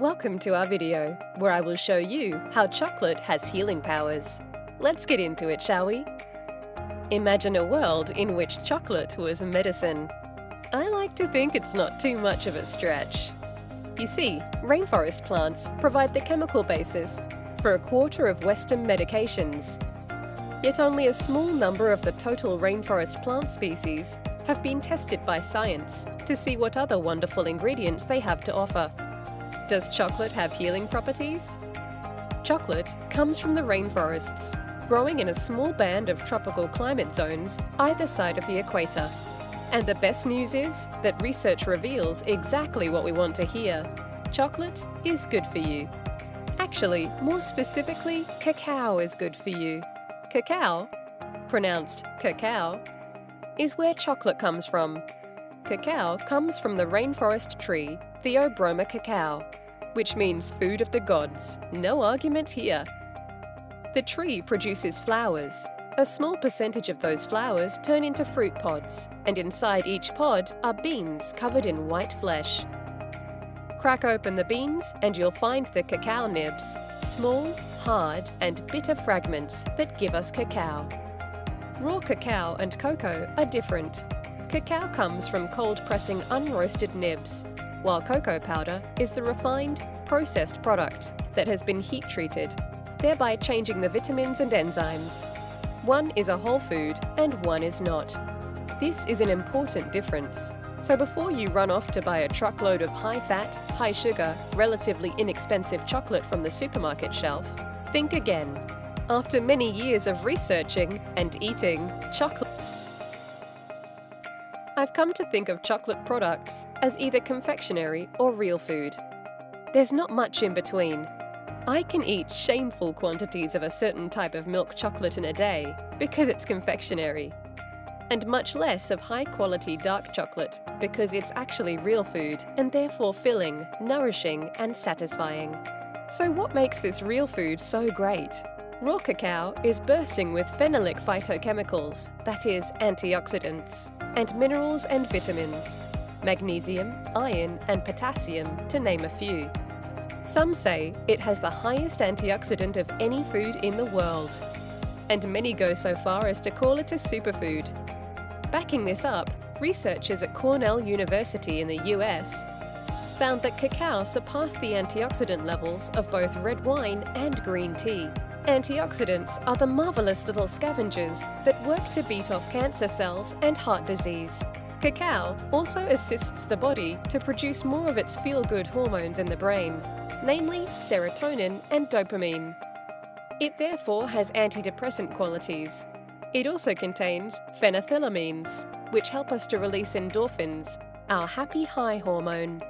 Welcome to our video, where I will show you how chocolate has healing powers. Let's get into it, shall we? Imagine a world in which chocolate was medicine. I like to think it's not too much of a stretch. You see, rainforest plants provide the chemical basis for a quarter of Western medications. Yet only a small number of the total rainforest plant species have been tested by science to see what other wonderful ingredients they have to offer. Does chocolate have healing properties? Chocolate comes from the rainforests, growing in a small band of tropical climate zones either side of the equator. And the best news is that research reveals exactly what we want to hear. Chocolate is good for you. Actually, more specifically, cacao is good for you. Cacao, pronounced cacao, is where chocolate comes from. Cacao comes from the rainforest tree Theobroma cacao, which means food of the gods. No argument here. The tree produces flowers. A small percentage of those flowers turn into fruit pods, and inside each pod are beans covered in white flesh. Crack open the beans and you'll find the cacao nibs, small, hard and bitter fragments that give us cacao. Raw cacao and cocoa are different. Cacao comes from cold pressing unroasted nibs, while cocoa powder is the refined, processed product that has been heat treated, thereby changing the vitamins and enzymes. One is a whole food and one is not. This is an important difference. So before you run off to buy a truckload of high-fat, high-sugar, relatively inexpensive chocolate from the supermarket shelf, think again. After many years of researching and eating chocolate, I've come to think of chocolate products as either confectionery or real food. There's not much in between. I can eat shameful quantities of a certain type of milk chocolate in a day because it's confectionery, and much less of high-quality dark chocolate because it's actually real food and therefore filling, nourishing and satisfying. So what makes this real food so great? Raw cacao is bursting with phenolic phytochemicals, that is, antioxidants, and minerals and vitamins, magnesium, iron and potassium, to name a few. Some say it has the highest antioxidant of any food in the world, and many go so far as to call it a superfood. Backing this up, researchers at Cornell University in the US found that cacao surpassed the antioxidant levels of both red wine and green tea. Antioxidants are the marvelous little scavengers that work to beat off cancer cells and heart disease. Cacao also assists the body to produce more of its feel-good hormones in the brain, namely serotonin and dopamine. It therefore has antidepressant qualities. It also contains phenethylamines, which help us to release endorphins, our happy high hormone.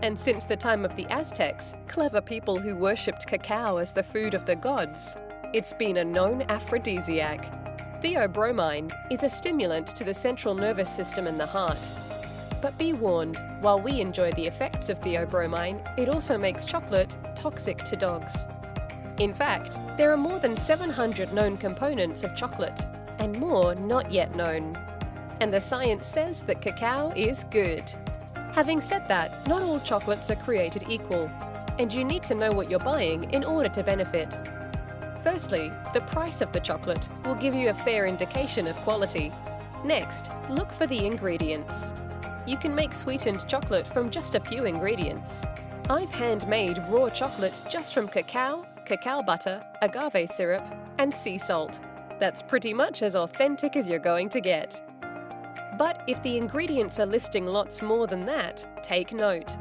And since the time of the Aztecs, clever people who worshipped cacao as the food of the gods, it's been a known aphrodisiac. Theobromine is a stimulant to the central nervous system and the heart. But be warned, while we enjoy the effects of theobromine, it also makes chocolate toxic to dogs. In fact, there are more than 700 known components of chocolate, and more not yet known. And the science says that cacao is good. Having said that, not all chocolates are created equal, and you need to know what you're buying in order to benefit. Firstly, the price of the chocolate will give you a fair indication of quality. Next, look for the ingredients. You can make sweetened chocolate from just a few ingredients. I've handmade raw chocolate just from cacao, cacao butter, agave syrup, and sea salt. That's pretty much as authentic as you're going to get. But if the ingredients are listing lots more than that, take note.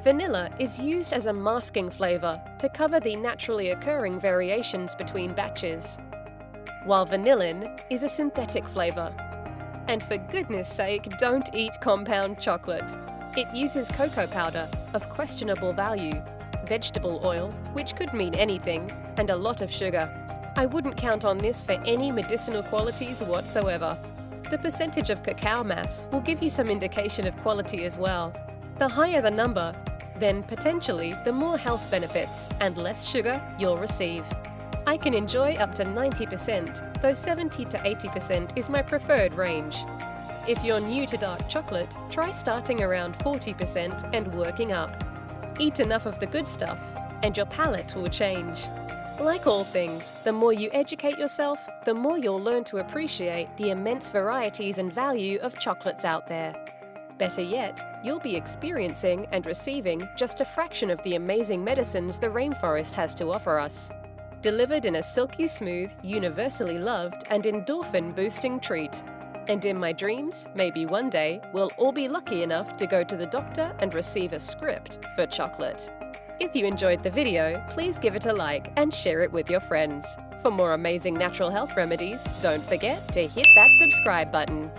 Vanilla is used as a masking flavor to cover the naturally occurring variations between batches, while vanillin is a synthetic flavor. And for goodness sake, don't eat compound chocolate. It uses cocoa powder of questionable value, vegetable oil, which could mean anything, and a lot of sugar. I wouldn't count on this for any medicinal qualities whatsoever. The percentage of cacao mass will give you some indication of quality as well. The higher the number, then potentially the more health benefits and less sugar you'll receive. I can enjoy up to 90%, though 70 to 80% is my preferred range. If you're new to dark chocolate, try starting around 40% and working up. Eat enough of the good stuff, and your palate will change. Like all things, the more you educate yourself, the more you'll learn to appreciate the immense varieties and value of chocolates out there. Better yet, you'll be experiencing and receiving just a fraction of the amazing medicines the rainforest has to offer us. Delivered in a silky smooth, universally loved and endorphin-boosting treat. And in my dreams, maybe one day, we'll all be lucky enough to go to the doctor and receive a script for chocolate. If you enjoyed the video, please give it a like and share it with your friends. For more amazing natural health remedies, don't forget to hit that subscribe button.